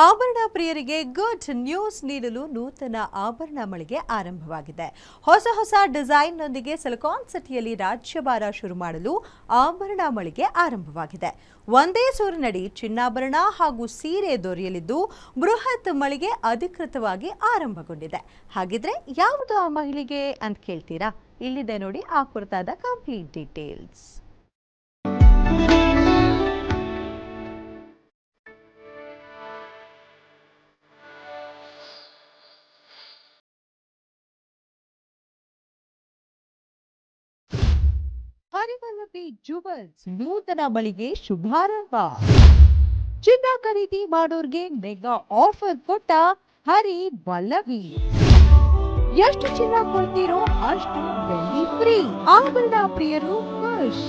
ಆಭರಣ ಪ್ರಿಯರಿಗೆ good news ನೀಡಲು ನೂತನ ಆಭರಣ ಮಳಿಗೆ ಆರಂಭವಾಗಿದೆ. ಹೊಸ ಡಿಸೈನ್ನೊಂದಿಗೆ ಸಿಲಿಕಾನ್ ಸಿಟಿಯಲ್ಲಿ ರಾಜ್ಯಭಾರ ಶುರು ಮಾಡಲು ಆಭರಣ ಮಳಿಗೆ ಆರಂಭವಾಗಿದೆ. ಒಂದೇ ಸೂರಿನಡಿ ಚಿನ್ನಾಭರಣ ಹಾಗೂ ಸೀರೆ ದೊರೆಯಲಿದ್ದು ಬೃಹತ್ ಮಳಿಗೆ ಅಧಿಕೃತವಾಗಿ ಆರಂಭಗೊಂಡಿದೆ. ಹಾಗಿದ್ರೆ ಯಾವುದು ಆ ಮಳಿಗೆ ಅಂತ ಕೇಳ್ತೀರಾ? ಇಲ್ಲಿದೆ ನೋಡಿ ಆ ಕುರಿತಾದ ಕಂಪ್ಲೀಟ್ ಡೀಟೇಲ್ಸ್. ಹರಿವಲ್ಲಭಿ ಜುವೆಲ್ಸ್ ನೂತನ ಮಳಿಗೆ ಶುಭಾರಂಭ. ಚಿನ್ನ ಖರೀದಿ ಮಾಡೋರ್ಗೆ ಮೆಗಾ ಆಫರ್ ಕೊಟ್ಟ ಹರಿವಲ್ಲಭಿ. ಎಷ್ಟು ಚಿನ್ನ ಕೊಡ್ತೀರೋ ಅಷ್ಟು ಬೆಳ್ಳಿ ಫ್ರೀ. ಆಭರಣ ಪ್ರಿಯರು ಖುಷ್.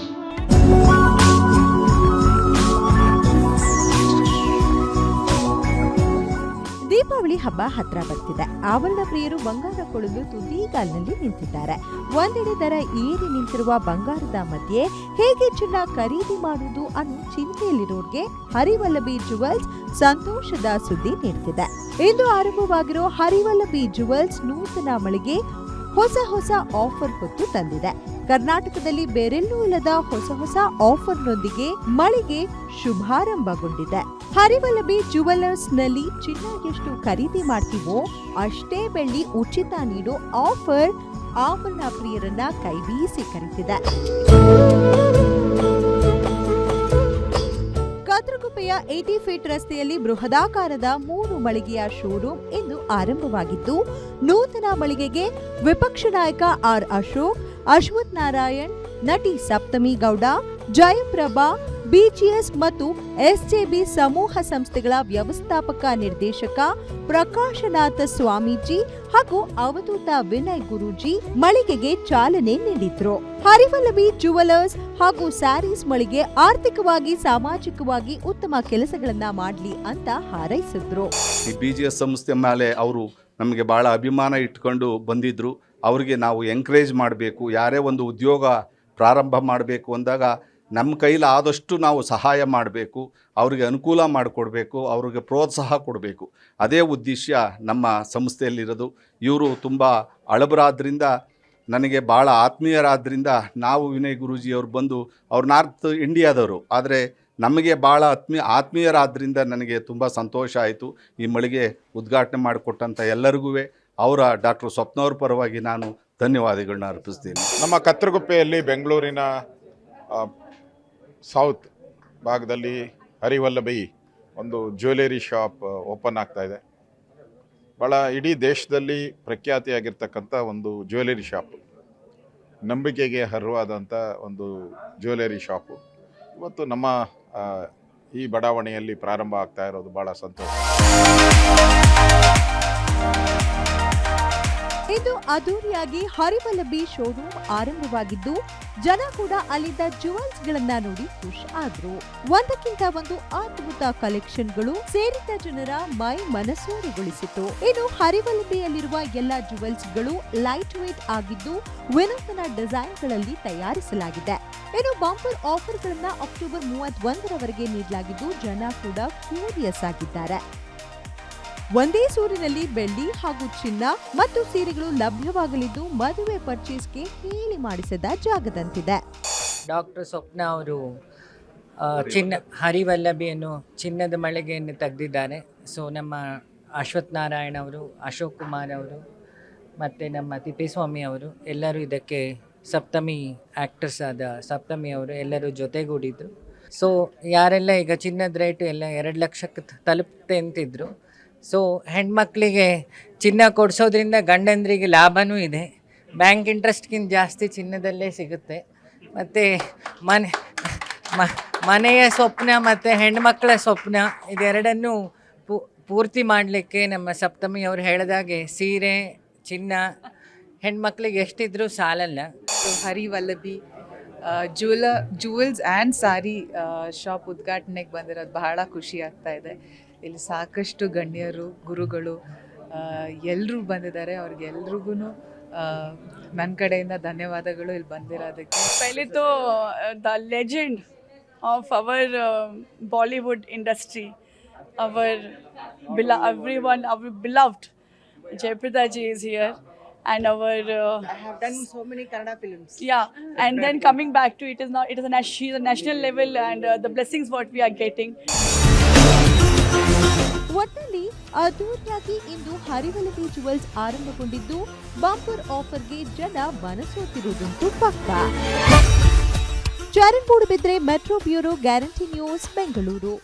ದೀಪಾವಳಿ ಹಬ್ಬ ಹತ್ರ ಬರ್ತಿದೆ. ಆಭರಣ ಪ್ರಿಯರು ಬಂಗಾರ ಕೊಳ್ಳಲು ತುದಿಗಾಲಿನಲ್ಲಿ ನಿಂತಿದ್ದಾರೆ. ಒಂದೆಡೆ ದರ ಏರಿ ನಿಂತಿರುವ ಬಂಗಾರದ ಮಧ್ಯೆ ಹೇಗೆ ಚಿನ್ನ ಖರೀದಿ ಮಾಡುವುದು ಅನ್ನೋ ಚಿಂತೆಯಲ್ಲಿರೋರ್ಗೆ ಹರಿವಲ್ಲಭಿ ಜುವೆಲ್ಸ್ ಸಂತೋಷದ ಸುದ್ದಿ ನೀಡುತ್ತಿದೆ. ಇಂದು ಆರಂಭವಾಗಿರೋ ಹರಿವಲ್ಲಭಿ ಜುವೆಲ್ಸ್ ನೂತನ ಮಳಿಗೆ ಹೊಸ ಆಫರ್ ಹೊತ್ತು ತಂದಿದೆ. ಕರ್ನಾಟಕದಲ್ಲಿ ಬೇರೆಲ್ಲೂ ಇಲ್ಲದ ಹೊಸ ಆಫರ್ನೊಂದಿಗೆ ಮಳಿಗೆ ಶುಭಾರಂಭಗೊಂಡಿದೆ. ಹರಿವಲ್ಲಭಿ ಜುವೆಲ್ಲರ್ಸ್ ನಲ್ಲಿ ಚಿನ್ನ ಎಷ್ಟು ಖರೀದಿ ಮಾಡ್ತೀವೋ ಅಷ್ಟೇ ಬೆಳ್ಳಿ ಉಚಿತ ನೀಡೋ ಆಫರ್ ಆಭರಣ ಪ್ರಿಯರನ್ನ ಕೈಬೀಸಿ ಕರೆದಿದೆ. ಕಾತರಗುಪ್ಪೆಯ 80 ಫೀಟ್ ರಸ್ತೆಯಲ್ಲಿ ಬೃಹದಾಕಾರದ 3 ಮಳಿಗೆಯ ಶೋರೂಮ್ ಇಂದು ಆರಂಭವಾಗಿದ್ದು, ನೂತನ ಮಳಿಗೆಗೆ ವಿಪಕ್ಷ ನಾಯಕ ಆರ್ ಅಶೋಕ್, ಅಶ್ವಥ್ ನಾರಾಯಣ್, ನಟಿ ಸಪ್ತಮಿ ಗೌಡ, ಜಯಪ್ರಭಾ, ಬಿಜಿಎಸ್ ಮತ್ತು ಎಸ್ಜೆಬಿ ಸಮೂಹ ಸಂಸ್ಥೆಗಳ ವ್ಯವಸ್ಥಾಪಕ ನಿರ್ದೇಶಕ ಪ್ರಕಾಶನಾಥ ಸ್ವಾಮೀಜಿ ಹಾಗೂ ಅವಧೂತ ವಿನಯ್ ಗುರೂಜಿ ಮಳಿಗೆಗೆ ಚಾಲನೆ ನೀಡಿದ್ರು. ಹರಿವಲ್ಲಭಿ ಜುವೆಲ್ಲರ್ಸ್ ಹಾಗೂ ಸ್ಯಾರೀಸ್ ಮಳಿಗೆ ಆರ್ಥಿಕವಾಗಿ ಸಾಮಾಜಿಕವಾಗಿ ಉತ್ತಮ ಕೆಲಸಗಳನ್ನ ಮಾಡಲಿ ಅಂತ ಹಾರೈಸಿದ್ರು. ಈ ಬಿಜಿಎಸ್ ಸಂಸ್ಥೆ ಮೇಲೆ ಅವರು ನಮಗೆ ಬಹಳ ಅಭಿಮಾನ ಇಟ್ಕೊಂಡು ಬಂದಿದ್ರು. ಅವರಿಗೆ ನಾವು ಎಂಕರೇಜ್ ಮಾಡಬೇಕು, ಯಾರೇ ಒಂದು ಉದ್ಯೋಗ ಪ್ರಾರಂಭ ಮಾಡಬೇಕು ಅಂದಾಗ ನಮ್ಮ ಕೈಲಿ ಆದಷ್ಟು ನಾವು ಸಹಾಯ ಮಾಡಬೇಕು, ಅವರಿಗೆ ಅನುಕೂಲ ಮಾಡಿಕೊಡ್ಬೇಕು, ಅವ್ರಿಗೆ ಪ್ರೋತ್ಸಾಹ ಕೊಡಬೇಕು. ಅದೇ ಉದ್ದೇಶ ನಮ್ಮ ಸಂಸ್ಥೆಯಲ್ಲಿರೋದು. ಇವರು ತುಂಬ ಹಳಬರಾದ್ರಿಂದ ನನಗೆ ಭಾಳ ಆತ್ಮೀಯರಾದ್ರಿಂದ ನಾವು ವಿನಯ್ ಗುರೂಜಿಯವರು ಬಂದು ಅವ್ರು ನಾರ್ತ್ ಇಂಡಿಯಾದವರು, ಆದರೆ ನಮಗೆ ಭಾಳ ಆತ್ಮೀಯರಾದ್ರಿಂದ ನನಗೆ ತುಂಬ ಸಂತೋಷ ಆಯಿತು. ಈ ಮಳಿಗೆ ಉದ್ಘಾಟನೆ ಮಾಡಿಕೊಟ್ಟಂಥ ಎಲ್ಲರಿಗೂ ಅವರ ಡಾಕ್ಟರ್ ಸ್ವಪ್ನವ್ರ ಪರವಾಗಿ ನಾನು ಧನ್ಯವಾದಗಳನ್ನ ಅರ್ಪಿಸ್ತೀನಿ. ನಮ್ಮ ಕತ್ತರಗುಪ್ಪೆಯಲ್ಲಿ ಬೆಂಗಳೂರಿನ ಸೌತ್ ಭಾಗದಲ್ಲಿ ಹರಿವಲ್ಲಭಿ ಒಂದು ಜ್ಯುವೆಲರಿ ಶಾಪ್ ಓಪನ್ ಆಗ್ತಾ ಇದೆ. ಭಾಳ ಇಡೀ ದೇಶದಲ್ಲಿ ಪ್ರಖ್ಯಾತಿಯಾಗಿರ್ತಕ್ಕಂಥ ಒಂದು ಜ್ಯುವೆಲರಿ ಶಾಪು, ನಂಬಿಕೆಗೆ ಅರ್ಹವಾದಂಥ ಒಂದು ಜ್ಯುವೆಲರಿ ಶಾಪು ಇವತ್ತು ನಮ್ಮ ಈ ಬಡಾವಣೆಯಲ್ಲಿ ಪ್ರಾರಂಭ ಆಗ್ತಾ ಇರೋದು ಭಾಳ ಸಂತೋಷ. ಇದು ಅದ್ದೂರಿಯಾಗಿ ಹರಿವಲ್ಲಭಿ ಶೋರೂಮ್ ಆರಂಭವಾಗಿದ್ದು, ಜನ ಕೂಡ ಅಲ್ಲಿದ್ದ ಜುವೆಲ್ಸ್ ಗಳನ್ನ ನೋಡಿ ಖುಷ್ ಆದ್ರು. ಒಂದಕ್ಕಿಂತ ಒಂದು ಅದ್ಭುತ ಕಲೆಕ್ಷನ್ಗಳು ಸೇರಿದ ಜನರ ಮೈ ಮನಸೂರೆಗೊಳಿಸಿತು. ಇನ್ನು ಹರಿವಲ್ಲಭಿಯಲ್ಲಿರುವ ಎಲ್ಲಾ ಜುವೆಲ್ಸ್ ಗಳು ಲೈಟ್ ವೇಟ್ ಆಗಿದ್ದು ವಿನೂತನ ಡಿಸೈನ್ ಗಳಲ್ಲಿ ತಯಾರಿಸಲಾಗಿದೆ. ಇನ್ನು ಬಂಪರ್ ಆಫರ್ ಗಳನ್ನ ಅಕ್ಟೋಬರ್ 31ರವರೆಗೆ ನೀಡಲಾಗಿದ್ದು, ಜನ ಕೂಡ ಕ್ಯೂರಿಯಸ್ ಆಗಿದ್ದಾರೆ. ಒಂದೇ ಸೂರಿನಲ್ಲಿ ಬೆಳ್ಳಿ ಹಾಗೂ ಚಿನ್ನ ಮತ್ತು ಸೀರೆಗಳು ಲಭ್ಯವಾಗಲಿದ್ದು, ಮದುವೆ ಪರ್ಚೇಸ್ಗೆ ಹೇಳಿ ಮಾಡಿಸಿದ ಜಾಗದಂತಿದೆ. ಡಾಕ್ಟರ್ ಸ್ವಪ್ನ ಅವರು ಹರಿವಲ್ಲಭಿಯನ್ನು ಚಿನ್ನದ ಮಳಿಗೆಯನ್ನು ತೆಗೆದಿದ್ದಾರೆ. ಸೊ ನಮ್ಮ ಅಶ್ವಥ್ ನಾರಾಯಣ್ ಅವರು, ಅಶೋಕ್ ಕುಮಾರ್ ಅವರು ಮತ್ತು ನಮ್ಮ ತಿಪ್ಪೇಸ್ವಾಮಿ ಅವರು ಎಲ್ಲರೂ ಇದಕ್ಕೆ ಸಪ್ತಮಿ ಆ್ಯಕ್ಟರ್ಸ್ ಆದ ಸಪ್ತಮಿ ಅವರು ಎಲ್ಲರೂ ಜೊತೆಗೂಡಿದ್ರು. ಸೊ ಯಾರೆಲ್ಲ ಈಗ ಚಿನ್ನದ ರೇಟು ಎಲ್ಲ 2 ಲಕ್ಷಕ್ಕೆ ತಲುಪುತ್ತೆ ಅಂತಿದ್ರು. ಸೊ ಹೆಣ್ಮಕ್ಳಿಗೆ ಚಿನ್ನ ಕೊಡಿಸೋದ್ರಿಂದ ಗಂಡಂದ್ರಿಗೆ ಲಾಭವೂ ಇದೆ. ಬ್ಯಾಂಕ್ ಇಂಟ್ರೆಸ್ಟ್ಗಿಂತ ಜಾಸ್ತಿ ಚಿನ್ನದಲ್ಲೇ ಸಿಗುತ್ತೆ. ಮತ್ತು ಮನೆಯ ಸ್ವಪ್ನ ಮತ್ತು ಹೆಣ್ಮಕ್ಳ ಸ್ವಪ್ನ ಇದೆರಡನ್ನೂ ಪೂರ್ತಿ ಮಾಡಲಿಕ್ಕೆ ನಮ್ಮ ಸಪ್ತಮಿ ಅವರು ಹೇಳಿದಾಗೆ ಸೀರೆ ಚಿನ್ನ ಹೆಣ್ಮಕ್ಳಿಗೆ ಎಷ್ಟಿದ್ರೂ ಸಾಲಲ್ಲ. ಹರಿವಲ್ಲಭಿ ಜುವೆಲ್ಸ್ ಆ್ಯಂಡ್ ಸಾರಿ ಶಾಪ್ ಉದ್ಘಾಟನೆಗೆ ಬಂದಿರೋದು ಬಹಳ ಖುಷಿ ಆಗ್ತಾ ಇದೆ. ಇಲ್ಲಿ ಸಾಕಷ್ಟು ಗಣ್ಯರು, ಗುರುಗಳು ಎಲ್ಲರೂ ಬಂದಿದ್ದಾರೆ. ಅವ್ರಿಗೆಲ್ರಿಗೂ ನನ್ನ ಕಡೆಯಿಂದ ಧನ್ಯವಾದಗಳು ಇಲ್ಲಿ ಬಂದಿರೋದಕ್ಕೆ. पहले तो the legend of our Bollywood industry our beloved Jayapratha ji is here, and our I have done so many Kannada films. yeah, and then coming back to it is she's a national level, and the blessings what we are getting. ಒಟ್ನಲ್ಲಿ ಅದ್ದೂರಿಯಾಗಿ ಇಂದು ಹರಿವಲವಿ jewels ಆರಂಭಗೊಂಡಿದ್ದು bumper ಆಫರ್ಗೆ ಜನ ಮನಸೋತಿರುವುದಂತೂ ಪಕ್ಕ. Charan Moodbidri, metro bureau, guarantee news, Bengaluru.